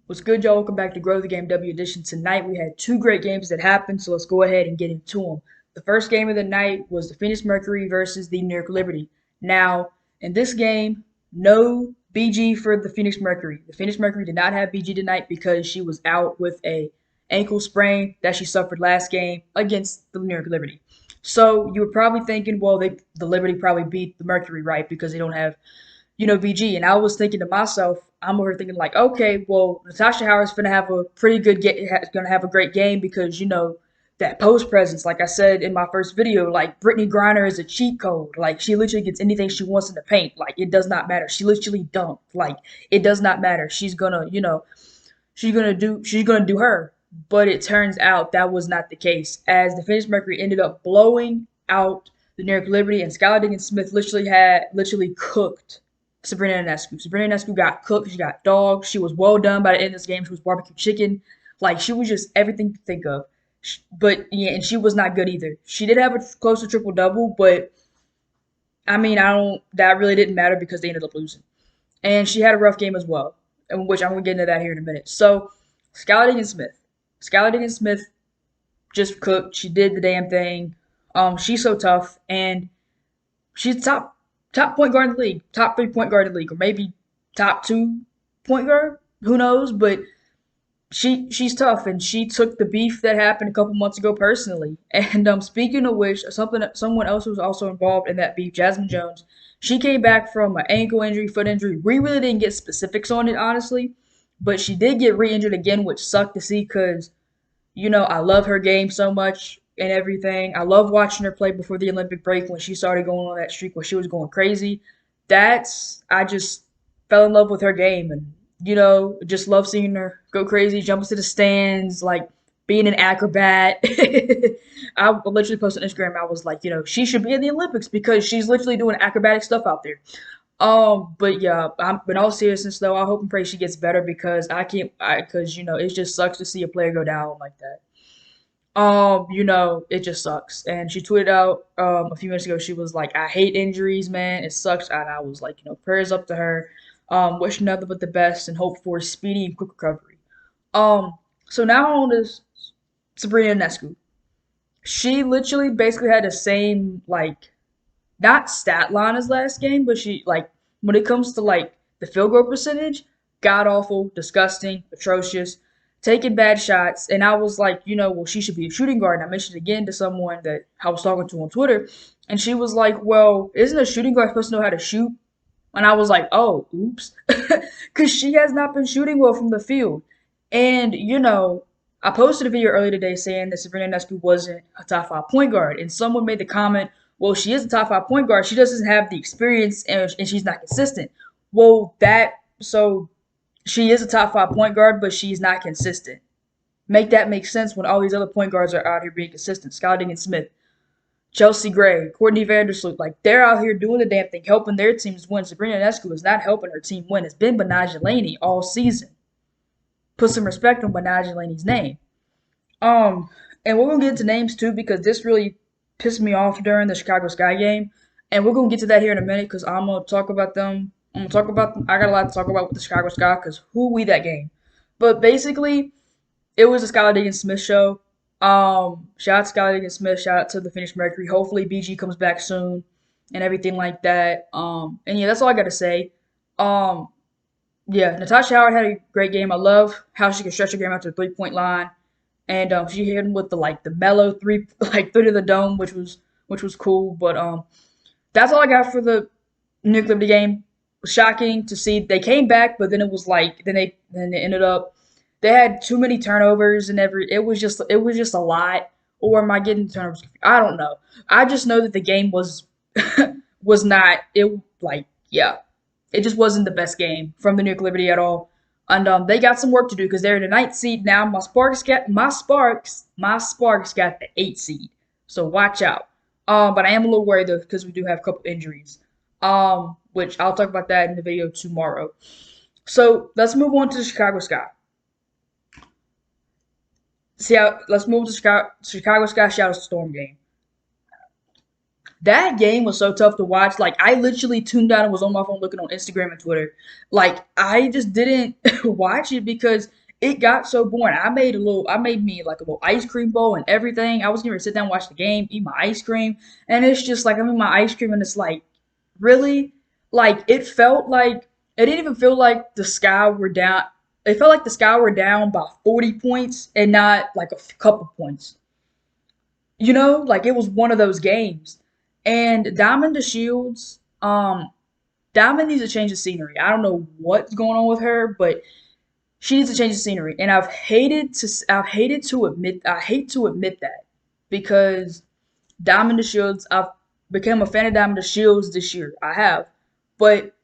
What's good, y'all? Welcome back to Grow the Game W Edition. Tonight we had two great games that happened, so let's go ahead and get into them. The first game of the night was the Phoenix Mercury versus the New York Liberty. Now, in this game, no BG for the Phoenix Mercury. The Phoenix Mercury did not have BG tonight because she was out with a ankle sprain that she suffered last game against the New York Liberty. So you were probably thinking, well, the Liberty probably beat the Mercury, right? Because they don't have VG. And I was thinking to myself, I'm over here thinking like, okay, well, Natasha Howard's gonna have a pretty good gonna have a great game because that post presence. Like I said in my first video, like Brittany Griner is a cheat code. Like she literally gets anything she wants in the paint. Like it does not matter. She literally dunked. Like it does not matter. She's gonna do her. But it turns out that was not the case, as the Phoenix Mercury ended up blowing out the New York Liberty, and Skylar Diggins Smith literally cooked Sabrina Ionescu. Sabrina Ionescu got cooked. She got dogged. She was well done by the end of this game. She was barbecue chicken. Like she was just everything to think of. But yeah, and she was not good either. She did have a close to triple double, but I mean, I don't. That really didn't matter because they ended up losing. And she had a rough game as well, in which I'm gonna get into that here in a minute. So, Skylar Diggins Smith. Skylar Diggins Smith just cooked. She did the damn thing. She's so tough, and she's top point guard in the league, top 3 point guard in the league, or maybe top 2 point guard. Who knows? But she's tough, and she took the beef that happened a couple months ago personally. And speaking of which, someone else was also involved in that beef, Jasmine Jones. She came back from an ankle injury, foot injury. We really didn't get specifics on it, honestly, but she did get re-injured again, which sucked to see because I love her game so much and everything. I love watching her play before the Olympic break when she started going on that streak where she was going crazy. I just fell in love with her game and, just love seeing her go crazy, jump into the stands, like being an acrobat. I literally posted on Instagram, I was like, she should be in the Olympics because she's literally doing acrobatic stuff out there. But yeah, in all seriousness though, I hope and pray she gets better because because it just sucks to see a player go down like that. It just sucks. And she tweeted out a few minutes ago, she was like, I hate injuries, man. It sucks. And I was like, prayers up to her. Wish nothing but the best and hope for a speedy and quick recovery. Um, so now on to Sabrina Ionescu. She literally basically had the same like not stat line as last game, but she like when it comes to like the field goal percentage, god awful, disgusting, atrocious, taking bad shots. And I was like, well, she should be a shooting guard. And I mentioned again to someone that I was talking to on Twitter, and she was like, well, isn't a shooting guard supposed to know how to shoot? And I was like, oh, oops, because she has not been shooting well from the field. And I posted a video earlier today saying that Sabrina Ionescu wasn't a top 5 point guard, and someone made the comment, well, she is a top 5 point guard. She doesn't have the experience and she's not consistent. Well, so she is a top 5 point guard, but she's not consistent. Make that make sense when all these other point guards are out here being consistent. Skylar Diggins Smith, Chelsea Gray, Courtney Vandersloot, like they're out here doing the damn thing, helping their teams win. Sabrina Ionescu is not helping her team win. It's been Benaj Laney all season. Put some respect on Benaj Laney's name. Um, and we're gonna get into names too because this really pissed me off during the Chicago Sky game, and we're gonna get to that here in a minute because I'm gonna talk about them. I'm gonna talk about them. I got a lot to talk about with the Chicago Sky because who we that game. But basically, it was a Skylar Diggins Smith show. Shout out to Skylar Diggins Smith. Shout out to the Phoenix Mercury. Hopefully, BG comes back soon and everything like that. And yeah, that's all I gotta say. Um, yeah, Natasha Howard had a great game. I love how she can stretch her game out to the 3 point line, and she hit him with the mellow three like three to the dome, which was cool. But that's all I got for the Nuke Liberty game. It was shocking to see they came back, but then it was like then they ended up they had too many turnovers and it was just a lot. Or am I getting turnovers? I don't know. I just know that the game was not it like yeah it just wasn't the best game from the Nuke Liberty at all. And they got some work to do because they're in the ninth seed now. My Sparks got the 8th seed. So watch out. But I am a little worried though because we do have a couple injuries. Which I'll talk about that in the video tomorrow. So let's move on to the Chicago Sky. Let's move to Chicago Sky Shadow Storm game. That game was so tough to watch. Like I literally tuned out and was on my phone looking on Instagram and Twitter. Like I just didn't watch it because it got so boring. I made me like a little ice cream bowl and everything. I was gonna sit down, watch the game, eat my ice cream, and it's just like I'm in my ice cream and it's like, really? Like it felt like it didn't even feel like the Sky were down. It felt like the Sky were down by 40 points and not like a couple points. Like it was one of those games. And Diamond the Shields, Diamond needs to change the scenery. I don't know what's going on with her, but she needs to change the scenery. And I hate to admit that because Diamond the Shields, I've become a fan of Diamond the Shields this year. I have, but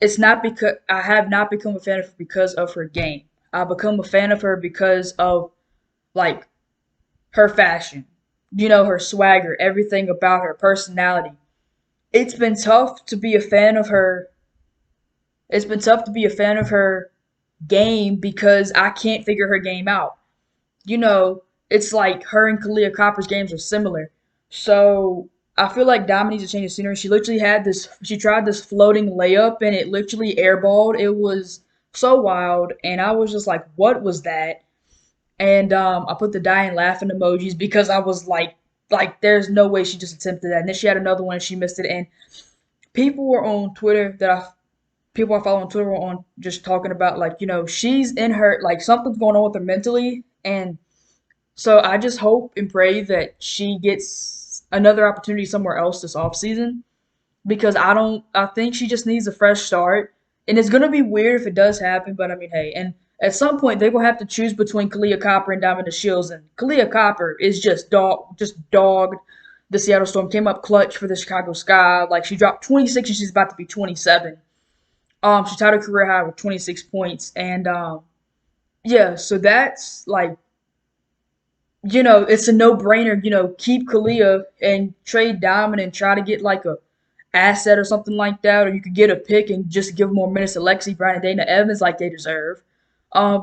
it's not because I have not become a fan of her because of her game. I've become a fan of her because of like her fashion, her swagger, everything about her personality. It's been tough to be a fan of her. It's been tough to be a fan of her game because I can't figure her game out. It's like her and Kalia Copper's games are similar. So I feel like Diamond needs to change the scenery. She tried this floating layup and it literally airballed. It was so wild. And I was just like, what was that? And I put the dying laughing emojis because I was there's no way she just attempted that. And then she had another one and she missed it. And people were on Twitter people I follow on Twitter were on just talking about she's in her like something's going on with her mentally. And so I just hope and pray that she gets another opportunity somewhere else this offseason because I think she just needs a fresh start. And it's gonna be weird if it does happen, but I mean, hey, and at some point they're gonna have to choose between Kalia Copper and Diamond Shields, and Kalia Copper is just dogged the Seattle Storm, came up clutch for the Chicago Sky. Like she dropped 26 and she's about to be 27. She tied her career high with 26 points, and yeah, so that's like it's a no brainer. Keep Kalia and trade Diamond and try to get like a asset or something like that, or you could get a pick and just give more minutes to Lexi Brown and Dana Evans like they deserve.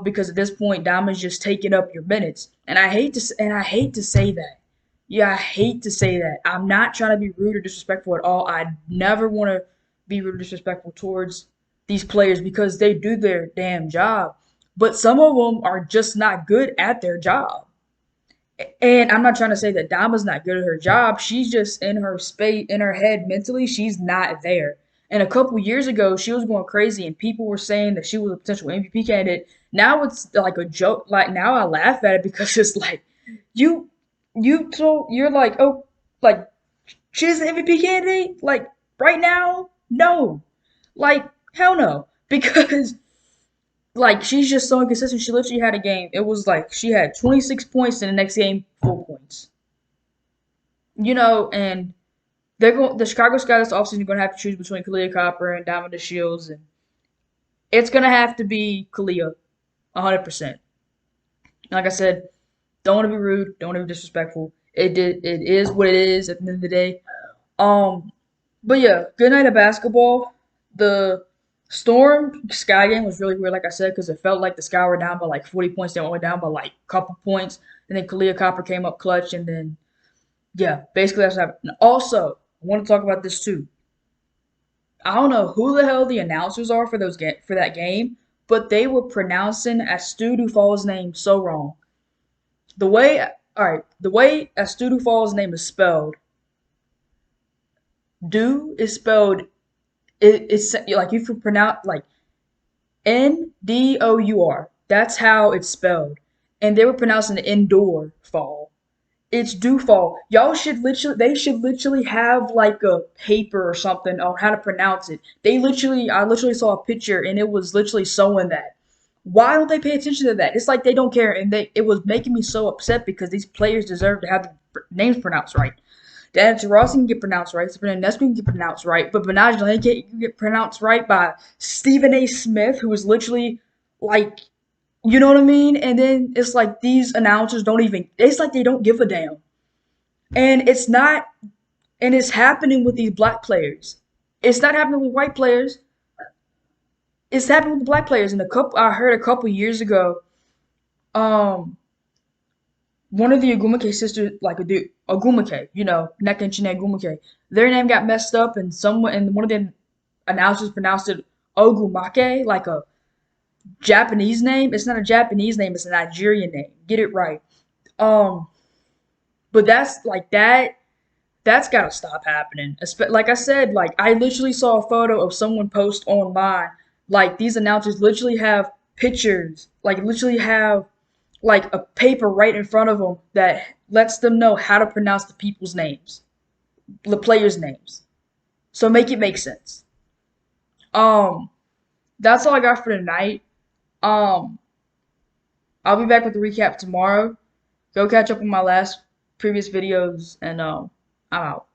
Because at this point, Diamond's just taking up your minutes, and I hate to say that. Yeah, I hate to say that. I'm not trying to be rude or disrespectful at all. I never want to be rude or disrespectful towards these players because they do their damn job, but some of them are just not good at their job. And I'm not trying to say that Dama's not good at her job. She's just in her space, in her head mentally, she's not there. And a couple years ago, she was going crazy, and people were saying that she was a potential MVP candidate. Now it's like a joke. Like now, I laugh at it because it's like you, you're like, oh, like she's an MVP candidate. Like right now, no, like hell no, because like she's just so inconsistent. She literally had a game. It was like she had 26 points in the next game, 4 points. And they're going. The Chicago Sky this offseason are going to have to choose between Kalia Copper and Diamond Shields, and it's going to have to be Kalia, 100%. Like I said, don't want to be rude, don't want to be disrespectful. It is what it is at the end of the day. Um, but yeah, good night of basketball. The Storm Sky game was really weird, like I said, because it felt like the Sky were down by like 40 points. They went down by like a couple points. And then Kalia Copper came up clutch. And then, yeah, basically that's what happened. Also, I want to talk about this too. I don't know who the hell the announcers are for that game, but they were pronouncing Astu Dufall's name so wrong. The way Astu Dufall's name is spelled, Do is spelled it's like if you pronounce like Ndour. That's how it's spelled. And they were pronouncing the indoor fall. It's do fall. They should literally have like a paper or something on how to pronounce it. I literally saw a picture and it was literally showing that. Why don't they pay attention to that? It's like they don't care, and it was making me so upset because these players deserve to have their names pronounced right. Dan Rossi can get pronounced right. Sabrina Nesbitt can get pronounced right. But Benaj Lane can get pronounced right by Stephen A. Smith, who is literally like, you know what I mean? And then it's like these announcers it's like they don't give a damn. And it's not, and it's happening with these black players. It's not happening with white players. It's happening with black players. I heard a couple years ago, um, one of the Agumake sisters, like the Agumake, Nneka and Chiney Agumake, their name got messed up, and one of the announcers pronounced it Ogumake, like a Japanese name. It's not a Japanese name; it's a Nigerian name. Get it right. Um, but that's like that. That's gotta stop happening. Like I said, like I literally saw a photo of someone post online. Like these announcers literally have pictures, like literally have like a paper right in front of them that lets them know how to pronounce the people's names, the players' names. So make it make sense. Um, that's all I got for tonight. Um, I'll be back with the recap tomorrow. Go catch up on my last previous videos, and I'm out.